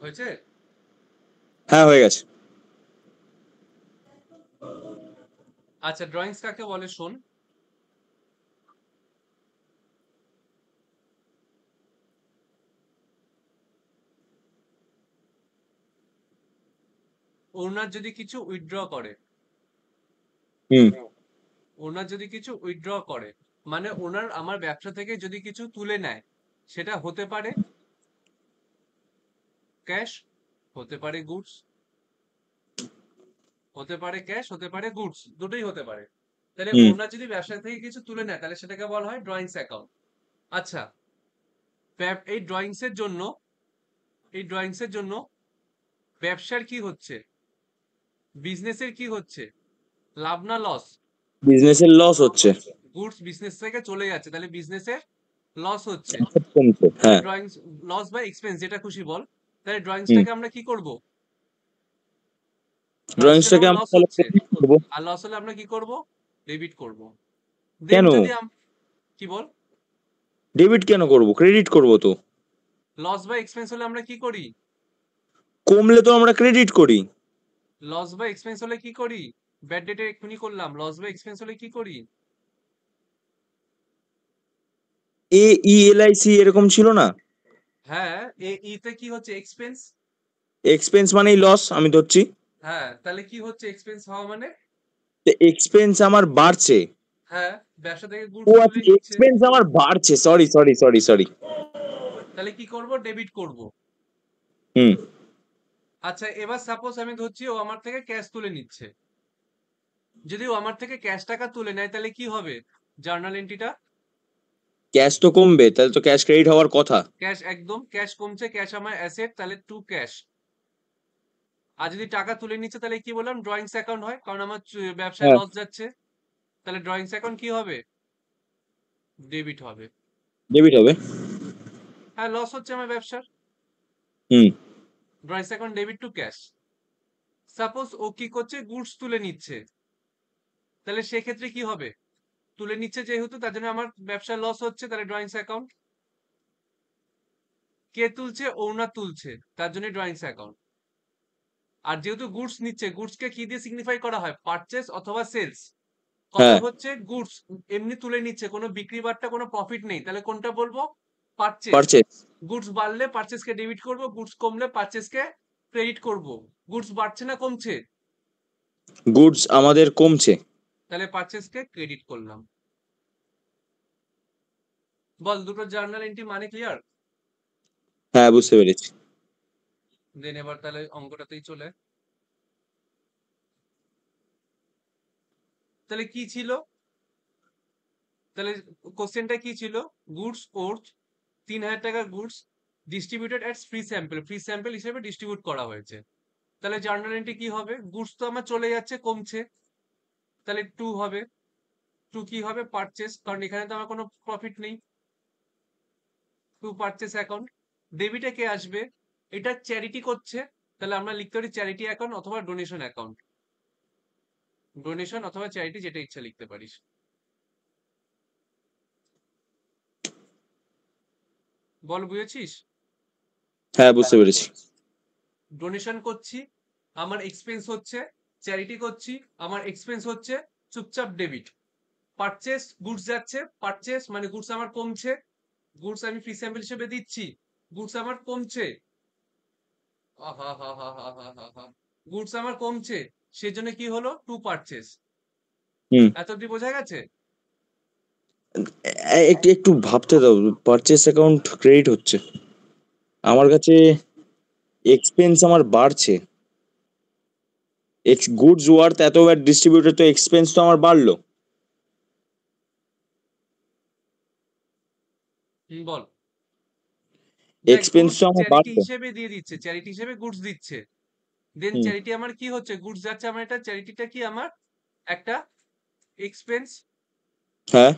হয়েছে? হ্যাঁ, হয়ে গেছে। আচ্ছা, ড্রয়িংস কাকে বলে শোন। ওনার যদি কিছু উইথড্র করে, হুম। ওনার যদি কিছু উইথড্র করে মানে ওনার আমার ব্যবসা থেকে যদি কিছু তুলে নেয়, সেটা হতে পারে ক্যাশ, হতে পারে গুডস, হতে পারে ক্যাশ, হতে পারে গুডস, দুটোই হতে পারে। তাহলে হুম। ওনার যদি ব্যবসা থেকে কিছু তুলে নেয় তাহলে সেটাকে বলা হয় ড্রয়িংস অ্যাকাউন্ট। আচ্ছা, এই ড্রয়িংস এর জন্য, এই ড্রয়িংস এর জন্য ব্যবসার কি হচ্ছে, বিজনেসের কি হচ্ছে, লাভ না লস? বিজনেসের লস হচ্ছে। গুডস বিজনেস থেকে চলে যাচ্ছে, তাহলে বিজনেসের লস হচ্ছে। কমছে, তাহলে হ্যাঁ। ড্রয়িংস, লস বা এক্সপেন্স যেটা খুশি বল, তাহলে হুম। ড্রয়িংসটাকে আমরা কি করব? ড্রয়িংসটাকে ড্রয়িংসটাকে আমার আমরা লস তাহলে হচ্ছে, credit করবো। আর লস হলে আমরা কি করব? ডেবিট করব। দেন কেন? যদি কি বল? ডেবিট কেন করব, ক্রেডিট করব তো। লস বা এক্সপেন্স হলে আমরা কি করি? কমলে তো আমরা ক্রেডিট করি। লস বা এক্সপেন্স হলে কি করি? ব্যাড ডেটে এক্ষুনি করলাম, লস বা এক্সপেন্স হলে কি করি? AELIC এরকম ছিল না? হ্যাঁ, তে কি হচ্ছে? এক্সপেন্স। এক্সপেন্স মানেই লস আমি ধরছি। হ্যাঁ, তাহলে কি হচ্ছে এক্সপেন্স হওয়া মানে? এক্সপেন্স আমার বাড়ছে। হ্যাঁ, ব্যবসা থেকে ও গুডস তুলে আচ্ছা, নিচ্ছে। এক্সপেন্স আমার বাড়ছে, সরি সরি সরি সরি। তাহলে কি করব? ডেবিট করব। হুম। আচ্ছা, এবার সাপোজ আমি ধরছি ও আমার থেকে ক্যাশ তুলে নিচ্ছে। যদি ও আমার থেকে ক্যাশ টাকা তুলে নেয় তাহলে কি হবে জার্নাল এন্ট্রিটা? ক্যাশ তো কমবে, তাহলে তো ক্যাশ ক্রেডিট হওয়ার কথা। ক্যাশ, একদম ক্যাশ কমছে, ক্যাশ আমার অ্যাসেট, তাহলে টু ক্যাশ। আর যদি টাকা তুলে নিচ্ছে তাহলে কি বললাম? ড্রয়িংস অ্যাকাউন্ট হয়, কারণ আমার ব্যবসায় হ্যাঁ, লস যাচ্ছে। তাহলে ড্রয়িংস অ্যাকাউন্ট কি হবে? ডেবিট হবে। ডেবিট হবে। হ্যাঁ, লস হচ্ছে আমার ব্যবসার। হুম। Drawings account debit to cash. Suppose ও কি করছে? গুডস তুলে নিচ্ছে, তাহলে সেক্ষেত্রে কি হবে? তুলে নিচ্ছে যেহেতু, তার জন্য আমার ব্যবসার লস হচ্ছে, তাহলে ড্রয়িংস অ্যাকাউন্ট। কে তুলছে? ওনার তুলছে, তার জন্য ড্রয়িংস অ্যাকাউন্ট। আর যেহেতু গুডস নিচ্ছে, গুডস কে কি দিয়ে সিগনিফাই করা হয়? পারচেস অথবা সেলস। কত হ্যাঁ, হচ্ছে? গুডস এমনি তুলে নিচ্ছে, কোনো বিক্রি বাট্টা, কোনো প্রফিট নেই, তাহলে কোনটা বলবো? পারচেস। পারচেজ। গুডস বাড়লে পারচেস কে ডেবিট করব, গুডস কমলে পারচেস কে ক্রেডিট করব। গুডস বাড়ছে না কমছে? গুডস আমাদের কমছে। তাহলে পারচেস কে ক্রেডিট করলাম। বল, দুটো জার্নাল এন্ট্রি মানে ক্লিয়ার? হ্যাঁ, বুঝতে পেরেছি। দেন এবার তাহলে অঙ্কটাতেই চলে। তাহলে কি ছিল? তাহলে কোশ্চেনটা কি ছিল? গুডস ওর্থ 3000 টাকার goods distributed at free sample, free sample হিসেবে ডিস্ট্রিবিউট করা হয়েছে। তাহলে জার্নাল এন্ট্রি কি হবে? গুডস তো আমার চলে যাচ্ছে, কমছে, তাহলে টু হবে। টু কি হবে? পারচেস, কারণ এখানে তো আমার কোনো প্রফিট নেই। To purchase account. ডেবিটে কে আসবে? এটা চ্যারিটি করছে, তাহলে আমরা লিখতে পারি চ্যারিটি অ্যাকাউন্ট অথবা ডোনেশন অ্যাকাউন্ট। ডোনেশন অথবা চ্যারিটি, যেটা ইচ্ছা লিখতে পারিস। বল, বুঝেছিস? হ্যাঁ, বুঝতে পেরেছি। ডোনেশন করছি, আমার এক্সপেন্স হচ্ছে। চ্যারিটি করছি, আমার এক্সপেন্স হচ্ছে। চুপচাপ ডেবিট। পারচেস, গুডস যাচ্ছে, পারচেস মানে গুডস আমার কমছে। গুডস আমি ফ্রি স্যাম্পল হিসেবে দিচ্ছি, গুডস আমার কমছে। গুডস আমার কমছে, সেজন্য কি হলো? To purchase. হুম। এত অব্দি বোঝা গেছে? একটু একটু ভাবতে দাও। পারচেস অ্যাকাউন্ট ক্রেডিট হচ্ছে আমার কাছে, এক্সপেন্স আমার বাড়ছে। গুডস ওয়ার্থ এত ডিস্ট্রিবিউটেড, তো এক্সপেন্স তো আমার বাড়লো। বল। দেখ, এক্সপেন্স গুডস তো আমার চ্যারিটি বাড়লো। হিসেবে দিয়ে দিচ্ছে, চ্যারিটি হিসেবে গুডস দিচ্ছে। দেন হুম। চ্যারিটি আমার কি হচ্ছে? গুডস যাচ্ছে আমার, এটা চ্যারিটিটা কি আমার একটা এক্সপেন্স। হ্যাঁ।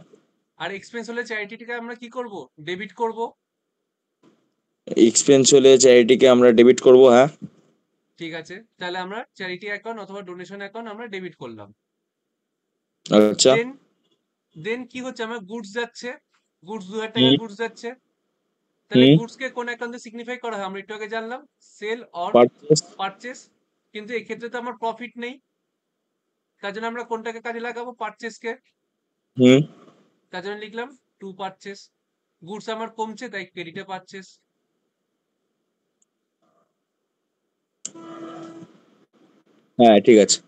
আর এক্সপেন্স হলে চ্যারিটিটাকে আমরা কি করব? ডেবিট করব। এক্সপেন্স হলে চ্যারিটিকে আমরা ডেবিট করব, হ্যাঁ। ঠিক আছে, তাহলে আমরা চ্যারিটি অ্যাকাউন্ট অথবা ডোনেশন অ্যাকাউন্ট আমরা ডেবিট করলাম। আচ্ছা। দেন দেন কি হচ্ছে? আমার গুডস যাচ্ছে, গুডস 2000 টাকার হুম। গুডস যাচ্ছে। তাহলে হুম। গুডস কে কোন অ্যাকাউন্টে সিগনিফাই করা হয়? আমরা একটু আগে জানলাম, সেল অর পারচেস। পারচেস। কিন্তু এক্ষেত্রে তো আমার প্রফিট নেই, তার জন্য আমরা কোনটাকে কাজে লাগাবো? পারচেস কে। হুম। তার জন্য লিখলাম টু পারচেস। গুডস আমার কমছে, তাই ক্রেডিটে পারচেস। হ্যাঁ, ঠিক আছে।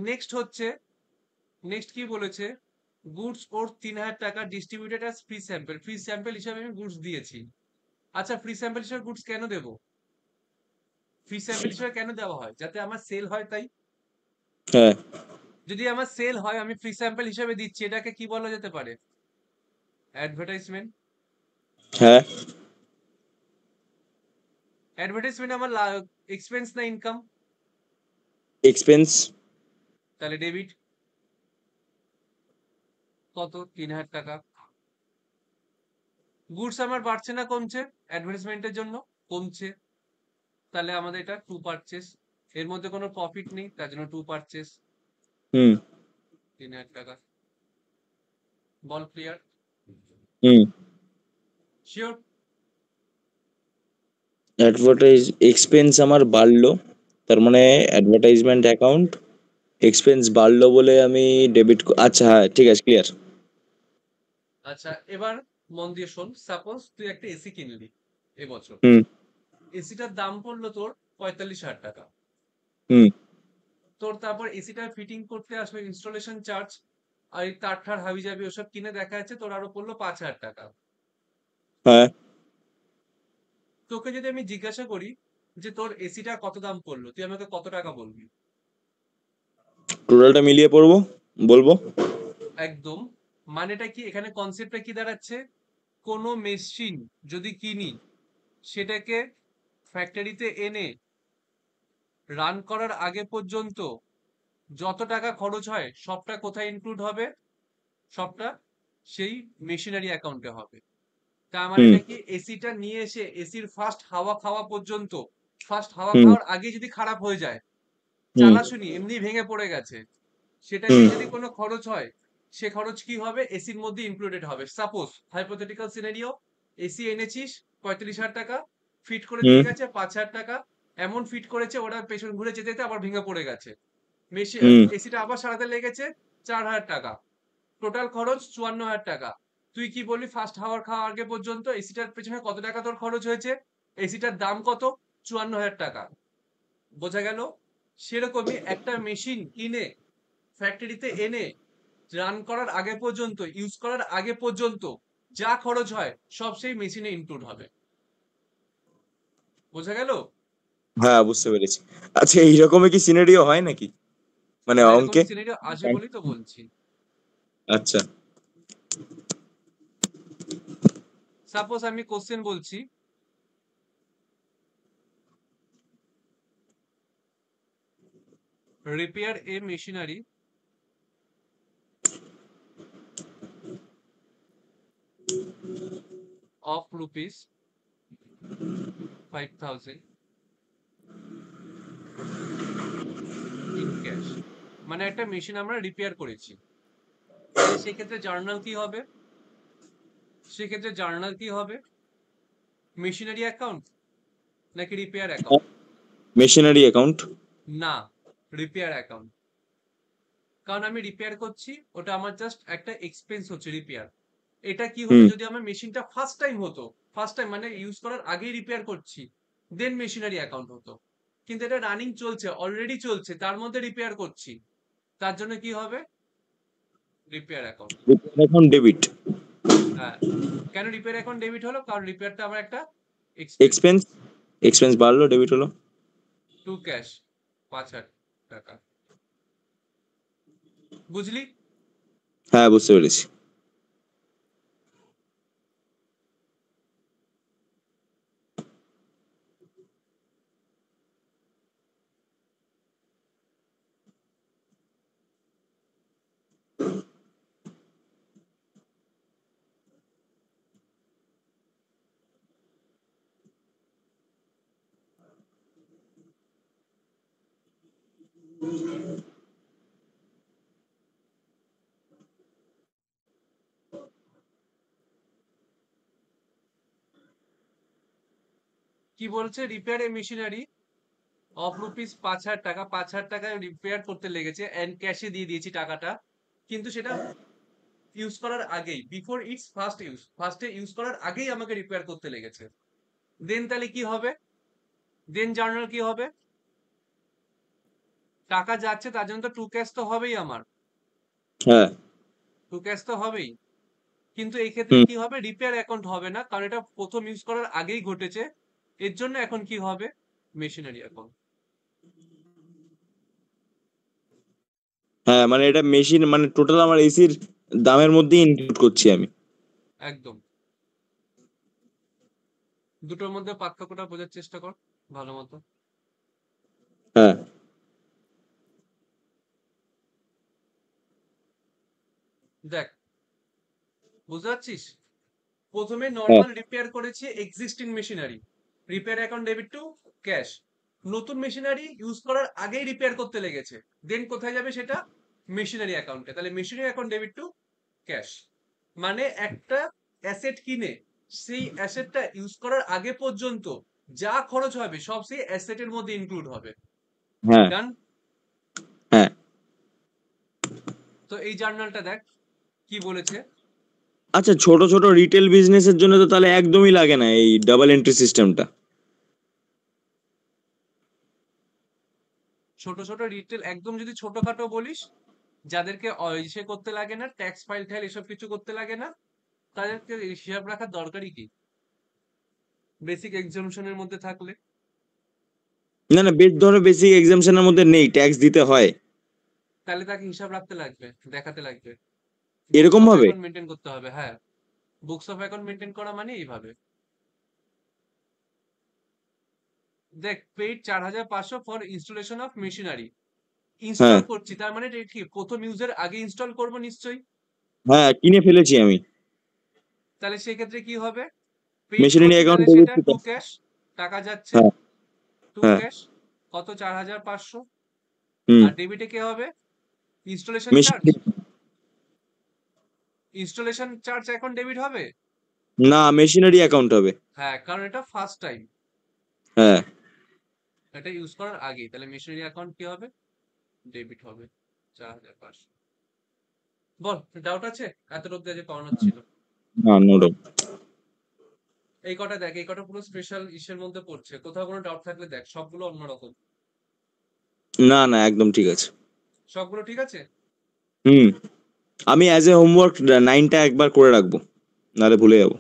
নেক্সট হচ্ছে, নেক্সট কি বলেছে? গুডস ওর 3000 টাকা distributed as free sample, free sample হিসাবে আমি গুডস দিয়েছি। আচ্ছা, ফ্রি স্যাম্পল হিসেবে গুডস কেন দেবো? ফ্রি স্যাম্পল হিসেবে কেন দেওয়া হয়? যাতে আমার সেল হয়, তাই। হ্যাঁ। যদি আমার সেল হয়, আমি ফ্রি স্যাম্পল হিসেবে দিচ্ছি, এটাকে কি বলা যেতে পারে? অ্যাডভার্টাইজমেন্ট। হ্যাঁ। অ্যাডভার্টাইজমেন্ট আমার এক্সপেন্স না ইনকাম? এক্সপেন্স। তাহলে ডেবিট। কত? 3000 টাকা। গুডস আমার বাড়ছে না কমছে? অ্যাডভার্টাইজমেন্টের জন্য কমছে, তাহলে আমাদের এটা টু পারচেস। এর মধ্যে কোনো প্রফিট নেই, তার জন্য টু পারচেস। হুম। 3000 টাকা। বল, ক্লিয়ার? হুম। শিওর? অ্যাডভার্টাইজ এক্সপেন্স আমার বাড়লো, তার মানে অ্যাডভার্টাইজমেন্ট অ্যাকাউন্ট এক্সপেন্স বাড়লো বলে আমি ডেবিট, আচ্ছা হ্যাঁ ঠিক আছে, ক্লিয়ার। আচ্ছা, এবার মন দিয়ে শোন। সাপোজ তুই একটা এসি কিনলি এবছর। হুম। এসিটার দাম পড়লো তোর 45,000 টাকা। হুম। তোর তারপর এসিটা ফিটিং করতে আসবে ইনস্টলেশন চার্জ, আর এই তার ঠার হাবি জাবি ওসব কিনে দেখা যাচ্ছে তোর আরো পড়লো 5,000 টাকা। হ্যাঁ। তোকে যদি আমি জিজ্ঞাসা করি যে তোর এসিটা কত দাম পড়লো, তুই আমাকে কত টাকা বলবি? টোটালটা মিলিয়ে পড়বো, বলবো। একদম। মানেটা কি, এখানে কনসেপ্টটা কি দাঁড়াচ্ছে? কোনো মেশিন যদি কিনি, সেটাকে ফ্যাক্টরিতে এনে রান করার আগে পর্যন্ত যত টাকা খরচ হয় সবটা কোথায় ইনক্লুড হবে? সবটা সেই মেশিনারি অ্যাকাউন্টে হবে। তার হুম। মানেটা কি, এসিটা নিয়ে এসে এসির ফার্স্ট হাওয়া খাওয়া পর্যন্ত, ফার্স্ট হাওয়া হুম। খাওয়ার আগে যদি খারাপ হয়ে যায়, হুম। চালাশুনি এমনি ভেঙে পড়ে গেছে, সেটা হুম। নিয়ে যদি কোনো খরচ হয়, সে খরচ কি হবে? এসির মধ্যে ইনক্লুডেড হবে। সাপোজ হাইপোথেটিক্যাল সিনারিও, এসি এনেছিস 35,000 টাকা, ফিট করে হুম। দিয়ে গেছে 5,000 টাকা। এমন ফিট করেছে ওরা পেছন ঘুরে যেতে যেতে আবার ভেঙে পড়ে গেছে, হুম। এসিটা আবার সারাতে লেগেছে 4,000 টাকা। টোটাল খরচ 54,000 টাকা। তুই কি বললি, ফার্স্ট হাওয়ার খাওয়ার আগে পর্যন্ত এসিটার পেছনে কত টাকা তোর খরচ হয়েছে? এসিটার দাম কত? 54,000 টাকা। বোঝা গেল? সেরকমই একটা মেশিন কিনে ফ্যাক্টরিতে এনে রান করার আগে পর্যন্ত, ইউজ করার আগে পর্যন্ত যা খরচ হয় সব সেই মেশিনে ইনক্লুড হবে। বোঝা গেল? হ্যাঁ, বুঝতে পেরেছি। আচ্ছা, এইরকমই কি সিনারিও হয় নাকি, মানে হ্যাঁ, অঙ্কে? এরকমই সিনারিও আসে বলেই তো বলছি। আচ্ছা। সাপোজ আমি কোশ্চেন বলছি, repair A machinery of rupees 5,000 in cash. মানে একটা মেশিন আমরা রিপেয়ার করেছি, তাহলে সেক্ষেত্রে জার্নাল কি হবে? সেক্ষেত্রে জার্নাল কি হবে? মেশিনারি অ্যাকাউন্ট নাকি রিপেয়ার অ্যাকাউন্ট? Machinery account. না, রিপেয়ার অ্যাকাউন্ট। কারণ আমি রিপেয়ার করছি, ওটা আমার জাস্ট একটা এক্সপেন্স হচ্ছে রিপেয়ার। এটা কি হতো হুম। যদি আমার মেশিনটা ফার্স্ট টাইম হতো, ফার্স্ট টাইম মানে ইউজ করার আগেই রিপেয়ার করছি, দেন মেশিনারি অ্যাকাউন্ট হতো। কিন্তু এটা রানিং চলছে, অলরেডি চলছে, তার মধ্যে রিপেয়ার করছি, তার জন্য কি হবে? Repair account. এখন ডেবিট। হ্যাঁ। কেন রিপেয়ার অ্যাকাউন্ট ডেবিট হলো? কারণ রিপেয়ারটা আমার একটা এক্সপেন্স। এক্সপেন্স, এক্সপেন্স বাড়লো, ডেবিট হলো। টু ক্যাশ 5,000 টাকা। বুঝলি? হ্যাঁ, বুঝতে পেরেছি। কি বলছে? Repair A machinery of rupees 5,000 টাকা, 5,000 টাকায় রিপেয়ার করতে লেগেছে, এন্ড ক্যাশে দিয়ে দিয়েছি টাকাটা। কিন্তু সেটা ইউজ করার আগেই, বিফোর ইটস ফার্স্ট ইউজ, ফার্স্টে ইউজ করার আগেই আমাকে রিপেয়ার করতে লেগেছে। দেন তাহলে কি হবে? দেন জার্নাল কি হবে? টাকা যাচ্ছে তার জন্য তো টু ক্যাশ তো হবেই আমার, হ্যাঁ। টু ক্যাশ তো হবেই। কিন্তু এই ক্ষেত্রে হুম। কি হবে? রিপেয়ার অ্যাকাউন্ট হবে না, কারণ এটা প্রথম ইউজ করার আগেই ঘটেছে। এর জন্য এখন কি হবে? Machinery account. হ্যাঁ, মানে এটা মেশিন, মানে টোটাল আমার এসির দামের মধ্যেই ইনক্লুড করছি আমি। একদম। দুটোর মধ্যে পার্থক্যটা বোঝার চেষ্টা কর ভালো মতো। হ্যাঁ। দেখ, বুঝতে পারছিস? প্রথমে হ্যাঁ। নর্মাল রিপেয়ার করেছি existing machinery, repair account debit to cash. নতুন মেশিনারি ইউজ করার আগেই রিপেয়ার করতে লেগেছে, দেন কোথায় যাবে সেটা? মেশিনারি অ্যাকাউন্টে। তাহলে machinery account debit to cash. মানে একটা অ্যাসেট কিনে সেই অ্যাসেটটা ইউজ করার আগে পর্যন্ত যা খরচ হবে সব সেই অ্যাসেটের মধ্যে ইনক্লুড হবে। হ্যাঁ ডান। হ্যাঁ। তো এই জার্নালটা দেখ কি বলেছে। আচ্ছা, ছোট ছোট রিটেল বিজনেসের জন্য তো তাহলে একদমই লাগে না এই ডাবল এন্ট্রি সিস্টেমটা। ছোট ছোট রিটেল একদম যদি ছোটখাটো বলিস, যাদেরকে ইসে করতে লাগে না, ট্যাক্স ফাইল টাইল এসব কিছু করতে লাগে না, তাদেরকে হিসাব রাখার দরকারই কি? বেসিক এক্সামশনের মধ্যে থাকলে না না, বেশ ধরো বেসিক এক্সামশনের মধ্যে নেই, ট্যাক্স দিতে হয়। তাহলে তাকে হিসাব রাখতে লাগবে, দেখাতে লাগবে, বুকস এরকম অফ ভাবে? অ্যাকাউন্ট মেনটেন করতে হবে। হ্যাঁ, বুকস অফ অ্যাকাউন্ট মেনটেন করা মানে এইভাবে। দেখ, paid 4,500 for installation of machinery. হ্যাঁ ইনস্টল করছি তার মানে এটা কি প্রথম ইউজের আগে ইনস্টল করব নিশ্চয়ই। হ্যাঁ, কিনে ফেলেছি আমি। তাহলে সেক্ষেত্রে কি হবে? পেইড মেশিনারি করছি অ্যাকাউন্ট তাহলে সেটা ডেবিট। টু ক্যাশ, টাকা যাচ্ছে হ্যাঁ টু হ্যাঁ। ক্যাশ। কত? 4,500। হুম। আর ডেবিটে কি হবে? Installation charge. Machinery. Installation charge এখন ডেবিট হবে। না, মেশিনারি অ্যাকাউন্ট হবে। হ্যাঁ, কারণ এটা ফার্স্ট টাইম, হ্যাঁ। এটা ইউজ করার আগে। তাহলে মেশিনারি অ্যাকাউন্ট কি হবে? ডেবিট হবে 4,500। বল, ডাউট আছে? এত অব্দি আজ করানোর ছিল। না, নো ডাউট। এই কটা দেখ, এই কটা পুরো স্পেশাল ইসের মধ্যে পড়ছে। কোথাও কোনো ডাউট থাকলে দেখ, সবগুলো অন্যরকম। না না, একদম ঠিক আছে। সবগুলো ঠিক আছে। হুম। আমি অ্যাজ এ হোমওয়ার্ক 9টা একবার করে রাখবো, নাহলে ভুলে যাবো।